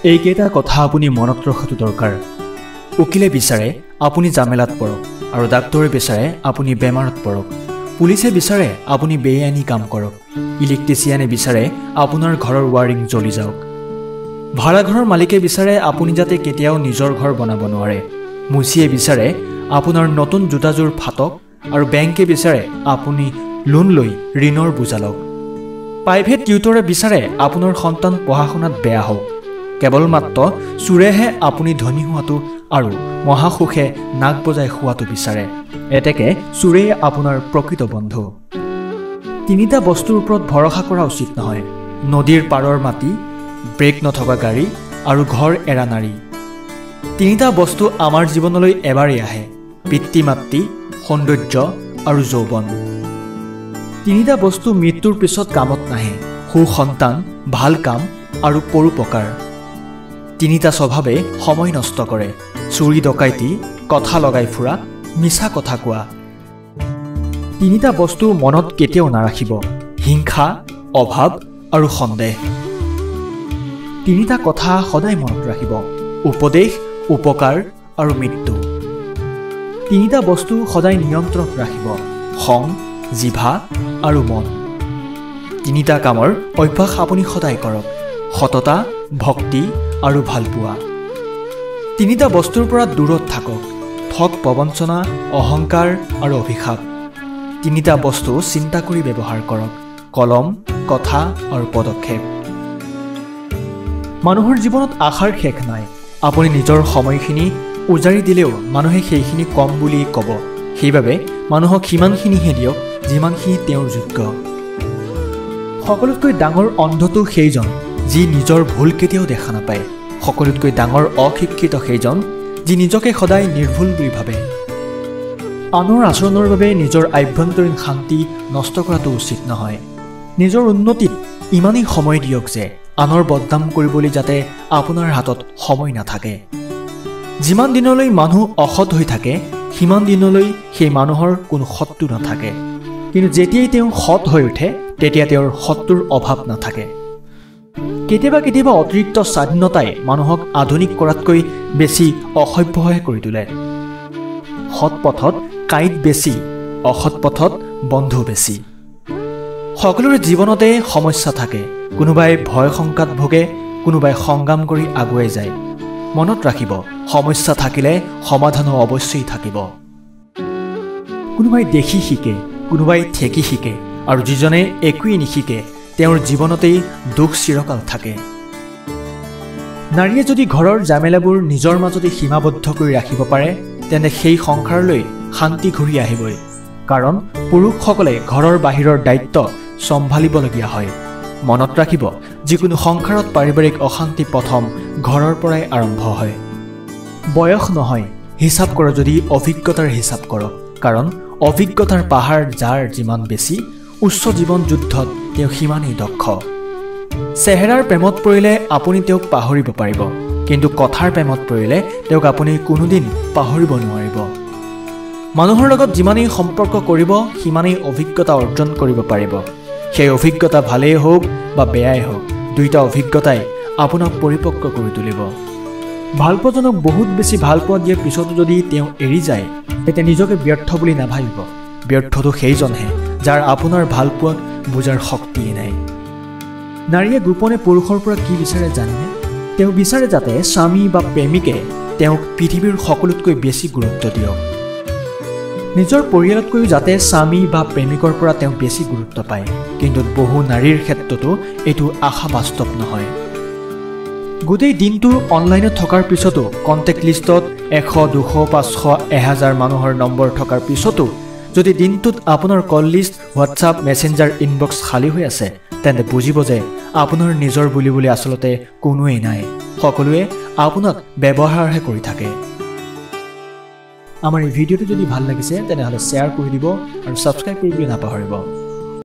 এইকেইটা কথা আপুনি মনত ৰখাটো দৰকাৰ। উকিলে বিচাৰে আপুনি জামেলাত পৰক আৰু ডাক্তৰে বিচাৰে আপুনি বেমাৰত পৰক। পুলিচে বিচাৰে আপুনি বেআইনী কাম কৰক। ইলেক্ট্ৰিচিয়ানে বিচাৰে আপোনাৰ ঘৰৰ ৱাৰিং জ্বলি যাওক। ভাড়াঘৰৰ মালিকে বিচাৰে আপুনি যাতে কেতিয়াও নিজৰ ঘৰ বনাব নোৱাৰে। মুচিয়ে বিচাৰে আপোনাৰ নতুন জোতাযোৰ ফাটক আৰু বেংকে বিচাৰে আপুনি লোন লৈ ঋণৰ বোজা লওক। প্ৰাইভেট টিউটৰে বিচাৰে আপোনাৰ সন্তান পঢ়া শুনাত বেয়া হওক। কেৱল মাত্ৰ চোৰেহে আপুনি ধনী হোৱাটো আৰু মহাসুখে নাক বজাই খোৱাটো বিচাৰে। এতেকে চোৰেই আপোনাৰ প্ৰকৃত বন্ধু। তিনিটা বস্তুৰ ওপৰত ভৰসা কৰা উচিত নহয়: নদীৰ পাৰৰ মাটি, ব্ৰেক নথকা গাড়ী আৰু ঘৰ এৰা নাৰী। তিনিটা বস্তু আমাৰ জীৱনলৈ এবাৰেই আহে: পিতৃ মাতৃ, সৌন্দৰ্য আৰু যৌৱন। তিনিটা বস্তু মৃত্যুৰ পিছত কামত নাহে: সুসন্তান, ভাল কাম আৰু পৰোপকাৰ। তিনিটা স্বভাৱে সময় নষ্ট কৰে: চুৰি ডকাইতি, কথা লগাই ফুৰা, মিছা কথা কোৱা। তিনিটা বস্তু মনত কেতিয়াও নাৰাখিব: হিংসা, অভাৱ আৰু সন্দেহ। তিনিটা কথা সদায় মনত ৰাখিব: উপদেশ, উপকাৰ আৰু মৃত্যু। তিনিটা বস্তু সদায় নিয়ন্ত্ৰণত ৰাখিব: খং, জিভা আৰু মন। তিনিটা কামৰ অভ্যাস আপুনি সদায় কৰক: সততা, ভক্তি আৰু ভালপোৱা। তিনিটা বস্তুৰ পৰা দূৰত থাকক: ঠগ প্ৰবঞ্চনা, অহংকাৰ আৰু অভিশাপ। তিনিটা বস্তু চিন্তা কৰি ব্যৱহাৰ কৰক: কলম, কথা আৰু পদক্ষেপ। মানুহৰ জীৱনত আশাৰ শেষ নাই। আপুনি নিজৰ সময়খিনি উজাৰি দিলেও মানুহে সেইখিনি কম বুলি ক'ব। সেইবাবে মানুহক সিমানখিনিহে দিয়ক যিমানখিনি তেওঁৰ যোগ্য। সকলোতকৈ ডাঙৰ অন্ধটো সেইজন যি নিজৰ ভুল কেতিয়াও দেখা নাপায়। সকলোতকৈ ডাঙৰ অশিক্ষিত সেইজন যি নিজকে সদায় নিৰ্ভুল বুলি ভাবে। আনৰ আচৰণৰ বাবে নিজৰ আভ্যন্তৰীণ শান্তি নষ্ট কৰাটো উচিত নহয়। নিজৰ উন্নতিত ইমানেই সময় দিয়ক যে আনৰ বদনাম কৰিবলৈ যাতে আপোনাৰ হাতত সময় নাথাকে। যিমান দিনলৈ মানুহ অসৎ হৈ থাকে সিমান দিনলৈ সেই মানুহৰ কোনো শত্ৰু নাথাকে। কিন্তু যেতিয়াই তেওঁ সৎ হৈ উঠে তেতিয়া তেওঁৰ শত্ৰুৰ অভাৱ নাথাকে। কেতিয়াবা কেতিয়াবা অতিৰিক্ত স্বাধীনতাই মানুহক আধুনিক কৰাতকৈ বেছি অসভ্যহে কৰি তোলে। সৎ পথত কাঁইট বেছি, অসৎ পথত বন্ধু বেছি। সকলোৰে জীৱনতে সমস্যা থাকে। কোনোবাই ভয় শংকাত ভোগে, কোনোবাই সংগ্ৰাম কৰি আগুৱাই যায়। মনত ৰাখিব, সমস্যা থাকিলে সমাধানো অৱশ্যেই থাকিব। কোনোবাই দেখি শিকে, কোনোবাই ঠেকি শিকে, আৰু যিজনে একোৱেই নিশিকে তেওঁৰ জীৱনতেই দুখ চিৰকাল থাকে। নাৰীয়ে যদি ঘৰৰ জামেলাবোৰ নিজৰ মাজতে সীমাবদ্ধ কৰি ৰাখিব পাৰে তেন্তে সেই সংসাৰলৈ শান্তি ঘূৰি আহিবই। কাৰণ পুৰুষসকলে ঘৰৰ বাহিৰৰ দায়িত্ব চম্ভালিবলগীয়া হয়। মনত ৰাখিব, যিকোনো সংসাৰত পাৰিবাৰিক অশান্তি প্ৰথম ঘৰৰ পৰাই আৰম্ভ হয়। বয়স নহয়, হিচাপ কৰ যদি অভিজ্ঞতাৰ হিচাপ কৰক। কাৰণ অভিজ্ঞতাৰ পাহাৰ যাৰ যিমান বেছি, উচ্চ জীৱন যুদ্ধত তেওঁ সিমানেই দক্ষ। চেহেৰাৰ প্ৰেমত পৰিলে আপুনি তেওঁক পাহৰিব পাৰিব, কিন্তু কথাৰ প্ৰেমত পৰিলে তেওঁক আপুনি কোনোদিন পাহৰিব নোৱাৰিব। মানুহৰ লগত যিমানেই সম্পৰ্ক কৰিব সিমানেই অভিজ্ঞতা অৰ্জন কৰিব পাৰিব। সেই অভিজ্ঞতা ভালেই হওক বা বেয়াই হওক, দুইটা অভিজ্ঞতাই আপোনাক পৰিপক্ক কৰি তুলিব। ভালপোৱাজনক বহুত বেছি ভালপোৱা দিয়াৰ পিছতো যদি তেওঁ এৰি যায় তেতিয়া নিজকে ব্যৰ্থ বুলি নাভাবিব। ব্যৰ্থটো সেইজনহে যাৰ আপোনাৰ ভালপোৱাক বুজাৰ শক্তিয়ে নাই। নাৰীয়ে গোপনে পুৰুষৰ পৰা কি বিচাৰে জানেনে? তেওঁ বিচাৰে যাতে স্বামী বা প্ৰেমিকে তেওঁক পৃথিৱীৰ সকলোতকৈ বেছি গুৰুত্ব দিয়ক। নিজৰ পৰিয়ালতকৈও যাতে স্বামী বা প্ৰেমিকৰ পৰা তেওঁ বেছি গুৰুত্ব পায়। কিন্তু বহু নাৰীৰ ক্ষেত্ৰতো এইটো আশা বাস্তৱ নহয়। গোটেই দিনটো অনলাইনত থকাৰ পিছতো, কণ্টেক্ট লিষ্টত 100, 200, 500, 1000 মানুহৰ নম্বৰ থকাৰ পিছতো যদি দিনটোত আপোনাৰ কল লিষ্ট, হোৱাটছআপ, মেছেঞ্জাৰ ইনবক্স খালী হৈ আছে তেন্তে বুজিব যে আপোনাৰ নিজৰ বুলিবলৈ আচলতে কোনোৱেই নাই। সকলোৱে আপোনাক ব্যৱহাৰহে কৰি থাকে। আমাৰ এই ভিডিঅ'টো যদি ভাল লাগিছে তেনেহ'লে শ্বেয়াৰ কৰি দিব আৰু ছাবস্ক্ৰাইব কৰিবলৈ নাপাহৰিব।